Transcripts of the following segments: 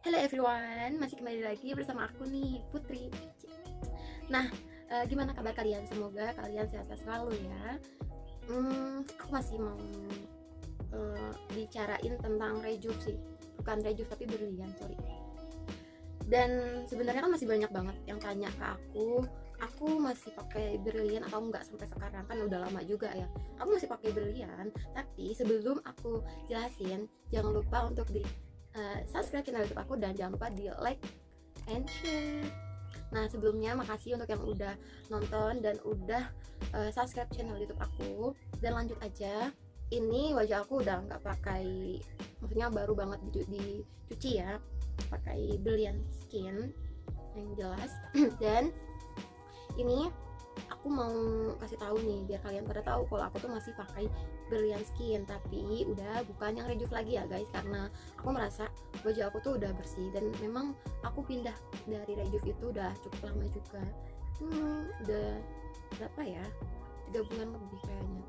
Hello everyone, masih kembali lagi bersama aku nih, Putri. Nah, gimana kabar kalian? Semoga kalian sehat-sehat selalu ya. Aku masih mau bicarain tentang rejuve sih. Bukan rejuve tapi berlian, sorry. Dan sebenarnya kan masih banyak banget yang tanya ke aku masih pakai berlian atau enggak sampai sekarang, kan udah lama juga ya. Aku masih pakai berlian, tapi sebelum aku jelasin, jangan lupa untuk di subscribe channel YouTube aku dan jangan lupa di like and share. Nah, sebelumnya makasih untuk yang udah nonton dan udah subscribe channel YouTube aku. Dan lanjut aja, ini wajah aku udah nggak pakai, maksudnya baru banget dicuci ya, pakai Brilliant Skin yang jelas. Dan ini aku mau kasih tahu nih biar kalian pada tahu kalau aku tuh masih pakai Brilliant Skin, tapi udah bukan yang rejuve lagi ya guys, karena aku merasa wajah aku tuh udah bersih. Dan memang aku pindah dari rejuve itu udah cukup lama juga, udah berapa ya, 3 bulan lebih kayaknya,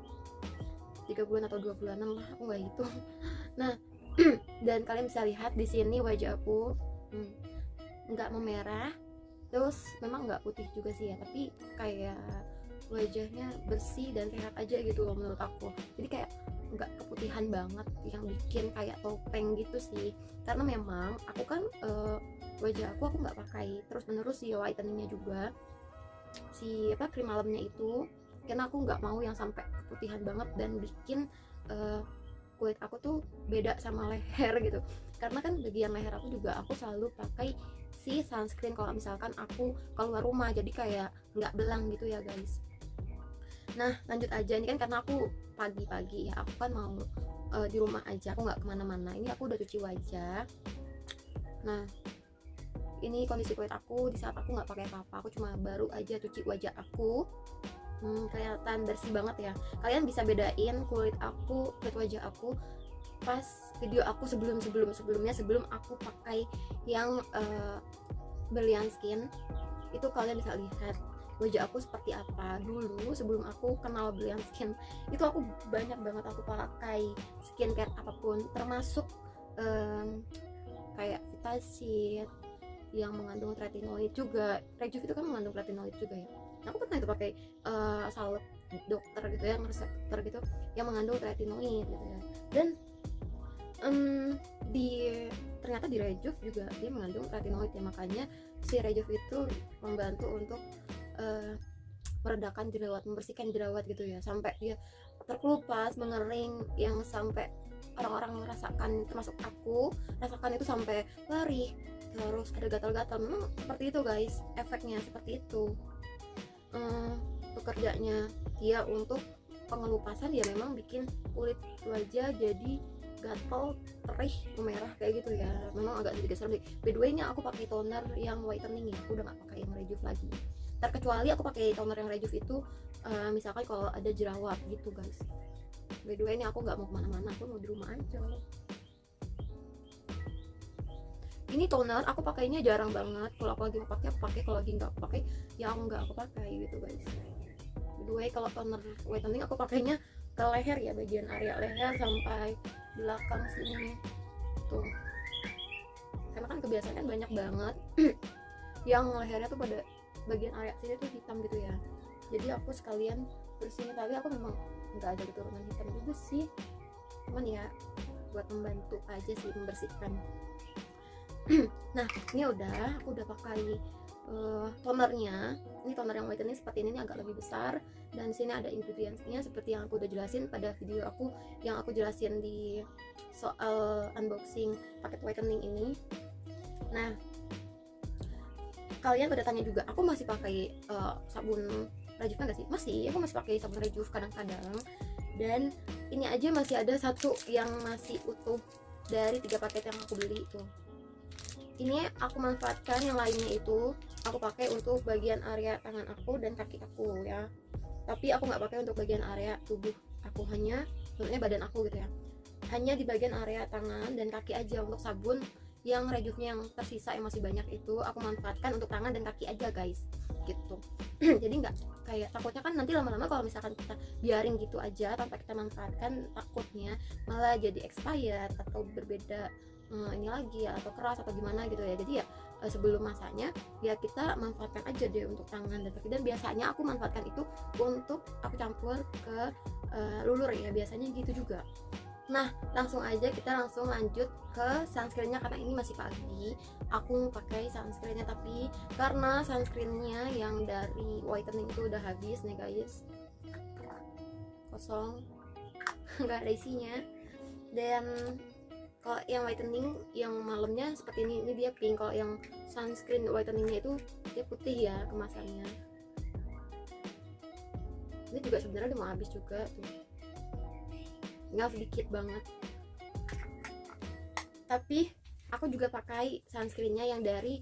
3 bulan atau 2 bulanan lah, aku nggak hitung. Nah, dan kalian bisa lihat di sini wajah aku nggak memerah, terus memang nggak putih juga sih ya, tapi kayak wajahnya bersih dan sehat aja gitu loh menurut aku. Jadi kayak nggak keputihan banget yang bikin kayak topeng gitu sih, karena memang aku kan wajah aku nggak pakai terus menerus si whiteningnya juga, si krim malamnya itu, karena aku nggak mau yang sampai keputihan banget dan bikin kulit aku tuh beda sama leher gitu. Karena kan bagian leher aku juga aku selalu pakai si sunscreen kalau misalkan aku keluar rumah, jadi kayak nggak belang gitu ya guys. Nah, lanjut aja, ini kan karena aku pagi-pagi ya, aku kan mau di rumah aja, aku nggak kemana-mana. Ini aku udah cuci wajah. Nah, ini kondisi kulit aku di saat aku nggak pakai apa-apa, aku cuma baru aja cuci wajah aku. Kelihatan bersih banget ya. Kalian bisa bedain kulit wajah aku pas video aku sebelumnya sebelum aku pakai yang Brilliant Skin. Itu kalian bisa lihat wajah aku seperti apa dulu sebelum aku kenal Brilliant Skin. Itu aku banyak banget aku pakai skincare apapun, termasuk kayak Vitasit yang mengandung retinoid juga. Rejuve itu kan mengandung retinoid juga ya. Aku pernah itu pakai salep dokter gitu ya, resep dokter gitu yang mengandung retinoid gitu ya. Dan ternyata di rejuve juga dia mengandung retinoid ya, makanya si rejuve itu membantu untuk meredakan jerawat, membersihkan jerawat gitu ya, sampai dia terkelupas, mengering, yang sampai orang-orang merasakan, termasuk aku rasakan itu sampai perih, terus ada gatal-gatal. Memang seperti itu guys, efeknya seperti itu. Bekerjanya dia untuk pengelupasan ya, memang bikin kulit wajah jadi gatal, perih, memerah kayak gitu ya. Memang agak sedikit serem sih. By the way, nya aku pakai toner yang whitening ya, aku udah nggak pakai yang rejuve lagi. Terkecuali aku pakai toner yang rejuve itu misalkan kalau ada jerawat gitu guys. By the way, nya aku nggak mau kemana-mana, aku mau di rumah aja. Ini toner aku pakainya jarang banget, kalau aku lagi mau pakai aku pakai, kalau lagi nggak pakai ya nggak aku pakai gitu guys. By the way, kalau toner whitening aku pakainya ke leher ya, bagian area leher sampai belakang sini tuh, karena kan kebiasaan kan banyak banget yang lehernya tuh pada bagian area sini tuh hitam gitu ya, jadi aku sekalian bersihin. Tapi aku memang nggak ada keturunan hitam juga sih, cuman ya buat membantu aja sih membersihkan. Nah, ini aku udah pakai tonernya. Ini toner yang whitening seperti ini agak lebih besar, dan sini ada ingredientsnya seperti yang aku udah jelasin pada video aku yang aku jelasin di soal unboxing paket whitening ini. Nah, kalian pada tanya juga, aku masih pakai sabun rejuve nggak sih? Masih, aku masih pakai sabun rejuve kadang-kadang. Dan ini aja masih ada satu yang masih utuh dari 3 paket yang aku beli tuh. Ini aku manfaatkan, yang lainnya itu aku pakai untuk bagian area tangan aku dan kaki aku ya, tapi aku nggak pakai untuk bagian area tubuh aku, hanya maksudnya badan aku gitu ya, hanya di bagian area tangan dan kaki aja. Untuk sabun yang rejuve-nya yang tersisa yang masih banyak itu aku manfaatkan untuk tangan dan kaki aja guys gitu. Jadi nggak kayak, takutnya kan nanti lama-lama kalau misalkan kita biarin gitu aja tanpa kita manfaatkan, takutnya malah jadi expired atau berbeda ini lagi ya, atau keras atau gimana gitu ya. Jadi ya sebelum masanya ya kita manfaatkan aja deh untuk tangan dan kaki, dan biasanya aku manfaatkan itu untuk aku campur ke lulur ya, biasanya gitu juga. Nah langsung aja kita langsung lanjut ke sunscreennya, karena ini masih pagi aku pakai sunscreennya, tapi karena sunscreennya yang dari whitening itu udah habis nih guys, kosong nggak ada isinya. Dan kalau yang whitening yang malamnya seperti ini dia pink, kalau yang sunscreen whiteningnya itu dia putih ya kemasannya. Ini juga sebenarnya udah mau habis juga tuh, tinggal sedikit banget. Tapi aku juga pakai sunscreennya yang dari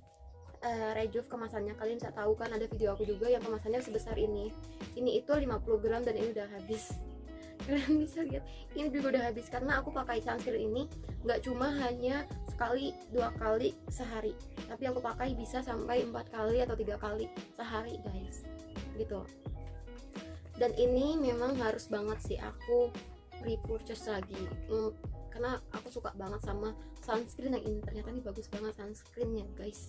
Rejuve kemasannya. Kalian bisa tahu kan, ada video aku juga yang kemasannya sebesar ini itu 50 gram dan ini udah habis. Kalian bisa lihat ini juga udah habis, karena aku pakai sunscreen ini nggak cuma hanya sekali 2 kali sehari, tapi aku pakai bisa sampai 4 kali atau 3 kali sehari guys gitu. Dan ini memang harus banget sih aku repurchase lagi, karena aku suka banget sama sunscreen yang ini. Ternyata ini bagus banget sunscreennya guys,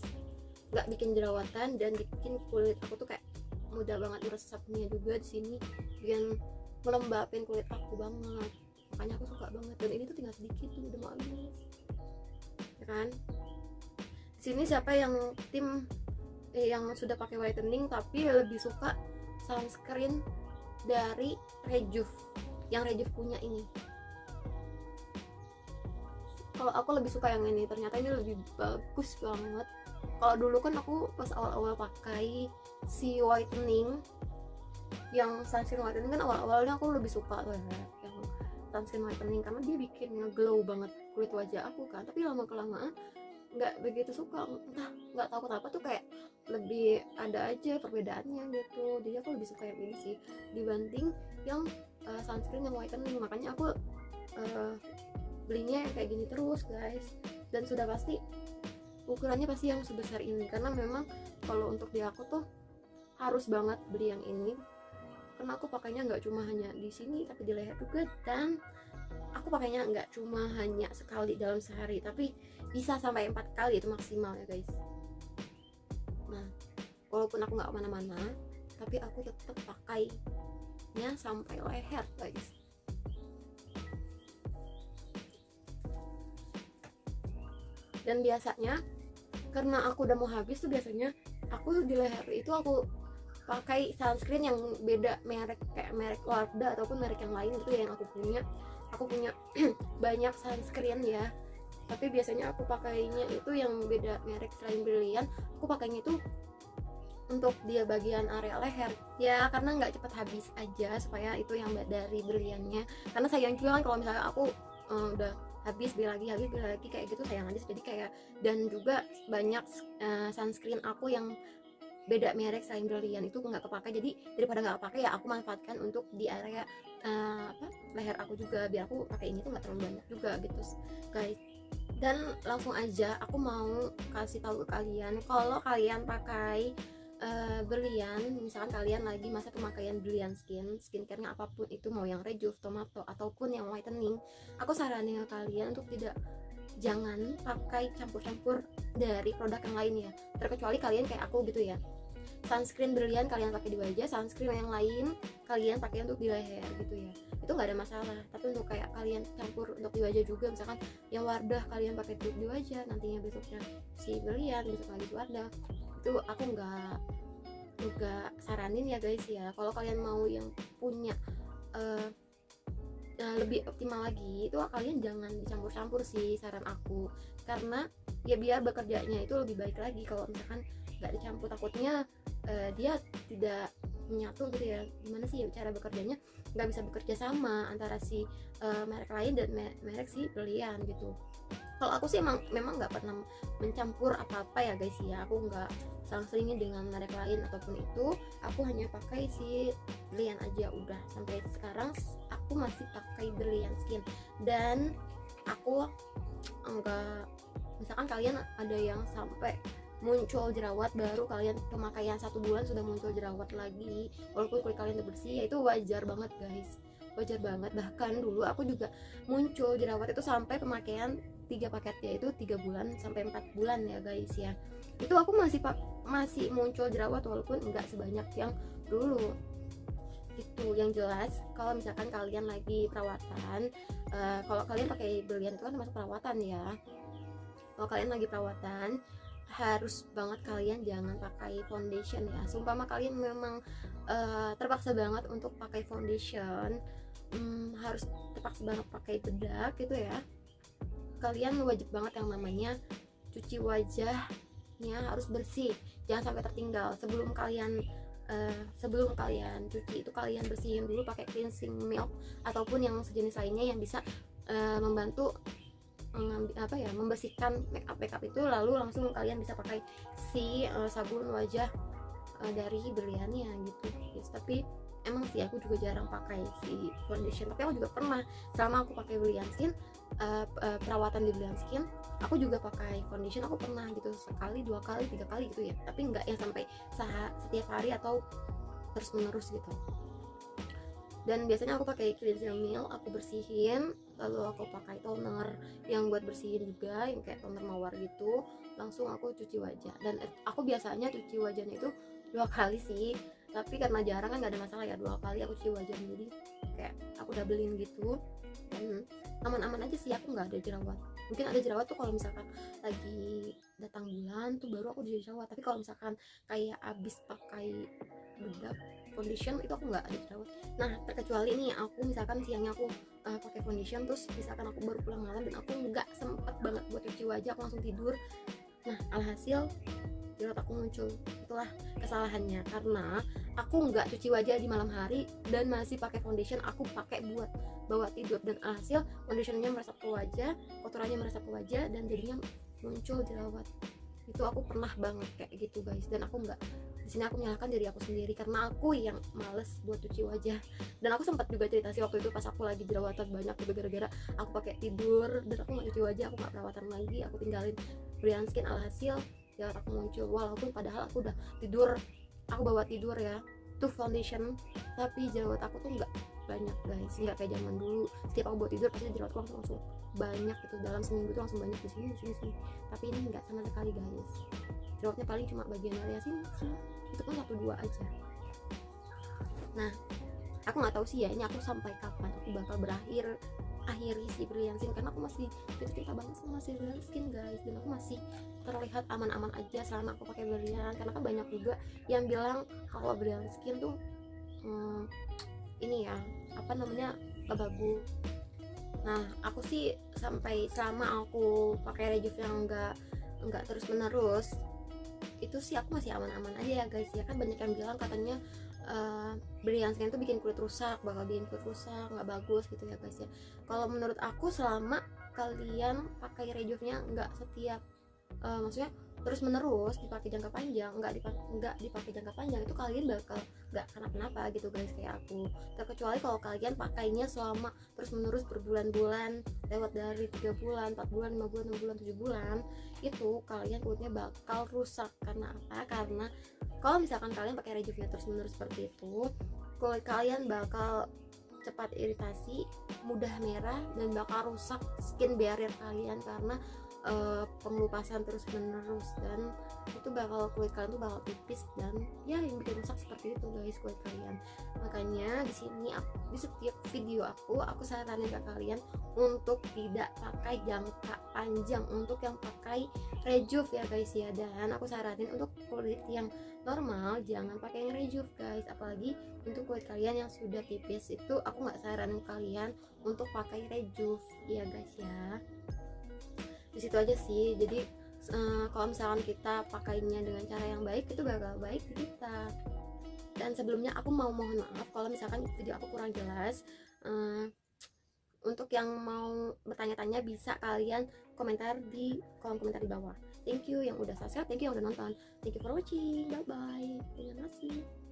nggak bikin jerawatan dan bikin kulit aku tuh kayak mudah banget meresapnya juga di sini, bikin melembabin kulit aku banget. Makanya aku suka banget, dan ini tuh tinggal sedikit tuh udah mau habis ya kan. Sini siapa yang tim yang sudah pakai whitening tapi lebih suka sunscreen dari Rejuve, yang Rejuve punya ini? Kalau aku lebih suka yang ini, ternyata ini lebih bagus banget. Kalau dulu kan aku pas awal-awal pakai si whitening, yang sunscreen whitening kan awal-awalnya aku lebih suka tuh ya yang sunscreen whitening, karena dia bikin glow banget kulit wajah aku kan. Tapi lama kelamaan nggak begitu suka, entah nggak tahu kenapa tuh, kayak lebih ada aja perbedaannya gitu. Jadi aku lebih suka yang ini sih dibanding yang sunscreen yang whitening. Makanya aku belinya kayak gini terus guys, dan sudah pasti ukurannya pasti yang sebesar ini, karena memang kalau untuk di aku tuh harus banget beli yang ini, karena aku pakainya nggak cuma hanya di sini tapi di leher juga, dan aku pakainya nggak cuma hanya sekali dalam sehari, tapi bisa sampai 4 kali itu maksimal ya guys. Nah walaupun aku nggak kemana-mana, tapi aku tetap pakainya sampai leher guys. Dan biasanya karena aku udah mau habis tuh, biasanya aku di leher itu aku pakai sunscreen yang beda merek, kayak merek Wardah ataupun merek yang lain gitu ya, yang aku punya banyak sunscreen ya, tapi biasanya aku pakainya itu yang beda merek. Selain Brilliant, aku pakainya itu untuk dia bagian area leher ya, karena nggak cepet habis aja, supaya itu yang dari Brilliantnya. Karena sayang juga kan kalau misalnya aku udah habis beli lagi kayak gitu, sayang aja. Jadi kayak, dan juga banyak sunscreen aku yang beda merek selain Brilliant itu nggak kepake, jadi daripada nggak kepake ya aku manfaatkan untuk di area leher aku juga, biar aku pakai ini tuh nggak terlalu banyak juga gitu guys. Dan langsung aja aku mau kasih tahu ke kalian, kalau kalian pakai Brilliant, misalkan kalian lagi masa pemakaian Brilliant skincare-nya apapun itu, mau yang Rejuve, Tomato ataupun yang whitening, aku saranin ke kalian untuk jangan pakai campur-campur dari produk yang lainnya, terkecuali kalian kayak aku gitu ya, sunscreen Brilliant kalian pakai di wajah, sunscreen yang lain kalian pakai untuk di leher gitu ya, itu nggak ada masalah. Tapi untuk kayak kalian campur untuk di wajah juga, misalkan yang Wardah kalian pakai untuk di wajah, nantinya besoknya si Brilliant, besok lagi si Wardah, itu aku nggak saranin ya guys ya. Kalau kalian mau yang punya lebih optimal lagi, itu kalian jangan dicampur-campur sih, saran aku, karena ya biar bekerjanya itu lebih baik lagi. Kalau misalkan nggak dicampur, takutnya dia tidak menyatu gitu ya. Gimana sih cara bekerjanya, nggak bisa bekerja sama antara si merek lain dan merek si Brilliant gitu. Kalau aku sih memang nggak pernah mencampur apa-apa ya guys ya, aku nggak seling-selingin dengan merek lain ataupun itu, aku hanya pakai si Brilliant aja udah. Sampai sekarang aku masih pakai Brilliant Skin, dan aku enggak, misalkan kalian ada yang sampai muncul jerawat, baru kalian pemakaian 1 bulan sudah muncul jerawat lagi walaupun kulit kalian udah bersih, ya itu wajar banget guys, wajar banget. Bahkan dulu aku juga muncul jerawat itu sampai pemakaian 3 paketnya itu 3 bulan sampai 4 bulan ya guys ya. Itu aku masih muncul jerawat walaupun enggak sebanyak yang dulu. Itu yang jelas kalau misalkan kalian lagi perawatan, kalau kalian pakai berlian itu kan termasuk perawatan ya. Kalau kalian lagi perawatan harus banget kalian jangan pakai foundation ya. Seumpama kalian memang terpaksa banget untuk pakai foundation, harus terpaksa banget pakai bedak gitu ya, kalian wajib banget yang namanya cuci wajahnya harus bersih, jangan sampai tertinggal. Sebelum kalian cuci itu kalian bersihin dulu pakai cleansing milk ataupun yang sejenis lainnya yang bisa membantu membersihkan makeup itu, lalu langsung kalian bisa pakai si sabun wajah dari berliannya gitu guys. Tapi emang sih aku juga jarang pakai si foundation, tapi aku juga pernah selama aku pakai Brilliant Skin, perawatan di Brilliant Skin, aku juga pakai foundation. Aku pernah gitu sekali, 2 kali, 3 kali gitu ya, tapi nggak yang sampai setiap hari atau terus menerus gitu. Dan biasanya aku pakai cleansing milk, aku bersihin, lalu aku pakai toner yang buat bersihin juga, yang kayak toner mawar gitu, langsung aku cuci wajah. Dan aku biasanya cuci wajahnya itu 2 kali sih, tapi karena jarang kan nggak ada masalah ya, 2 kali aku cuci wajah. Jadi kayak aku doublein gitu, dan aman-aman aja sih, aku nggak ada jerawat. Mungkin ada jerawat tuh kalau misalkan lagi datang bulan tuh baru aku jadi jerawat, tapi kalau misalkan kayak abis pakai bedak foundation itu aku nggak ada jerawat. Nah terkecuali nih aku misalkan siangnya aku pakai foundation, terus misalkan aku baru pulang malam dan aku nggak sempet banget buat cuci wajah, aku langsung tidur, nah alhasil jerawat aku muncul. Itulah kesalahannya, karena aku nggak cuci wajah di malam hari dan masih pakai foundation aku pakai buat bawa tidur, dan alhasil foundationnya meresap ke wajah, kotorannya meresap ke wajah, dan jadinya muncul jerawat. Itu aku pernah banget kayak gitu guys, dan aku nggak, di sini aku menyalahkan diri aku sendiri karena aku yang males buat cuci wajah. Dan aku sempat juga cerita sih waktu itu pas aku lagi jerawatan banyak juga gara-gara aku pakai tidur dan aku nggak cuci wajah, aku nggak perawatan lagi, aku tinggalin Brilliant Skin, alhasil jerawat aku muncul. Walaupun padahal aku udah tidur, aku bawa tidur ya tuh foundation, tapi jerawat aku tuh nggak banyak guys, nggak kayak zaman dulu. Setiap aku buat tidur pasti jerawatku langsung banyak gitu, dalam seminggu tuh langsung banyak di sini. Tapi ini nggak sama sekali guys, jerawatnya paling cuma bagian area sini, itu pun 1-2 aja. Nah aku nggak tahu sih ya ini aku sampai kapan aku bakal akhiri si Brilliant Skin, karena aku masih cinta banget sama si Brilliant Skin guys, dan aku masih terlihat aman-aman aja selama aku pakai Brilliant. Karena kan banyak juga yang bilang kalau Brilliant Skin tuh ini ya gak bagus. Nah aku sih sampai selama aku pakai Rejuve yang enggak terus menerus itu sih aku masih aman-aman aja ya guys ya. Kan banyak yang bilang katanya Brilliant Skin itu bikin kulit rusak, bakal bikin kulit rusak, nggak bagus gitu ya guys ya. Kalau menurut aku selama kalian pakai Rejuve-nya nggak setiap maksudnya terus menerus dipakai jangka panjang, nggak dipakai jangka panjang, itu kalian bakal nggak kenapa-napa gitu guys kayak aku. Terkecuali kalau kalian pakainya selama terus menerus berbulan-bulan, lewat dari 3 bulan, 4 bulan, 5 bulan, 6 bulan, 7 bulan, itu kalian kulitnya bakal rusak. Karena apa? Karena kalau misalkan kalian pakai Rejuve terus menerus seperti itu, kulit kalian bakal cepat iritasi, mudah merah, dan bakal rusak skin barrier kalian karena pengelupasan terus menerus, dan itu bakal kulit kalian tuh bakal tipis, dan ya yang bikin rusak seperti itu guys kulit kalian. Makanya di sini di setiap video aku saranin ke kalian untuk tidak pakai jangka panjang, untuk yang pakai Rejuve ya guys ya. Dan aku saranin untuk kulit yang normal jangan pakai yang Rejuve guys, apalagi untuk kulit kalian yang sudah tipis itu aku nggak saranin kalian untuk pakai Rejuve ya guys ya. Di situ aja sih. Jadi kalau misalkan kita pakainya dengan cara yang baik itu bakal baik di kita. Dan sebelumnya aku mau mohon maaf kalau misalkan video aku kurang jelas. Untuk yang mau bertanya-tanya bisa kalian komentar di kolom komentar di bawah. Thank you yang udah subscribe, thank you yang udah nonton, thank you for watching, bye bye, terima kasih.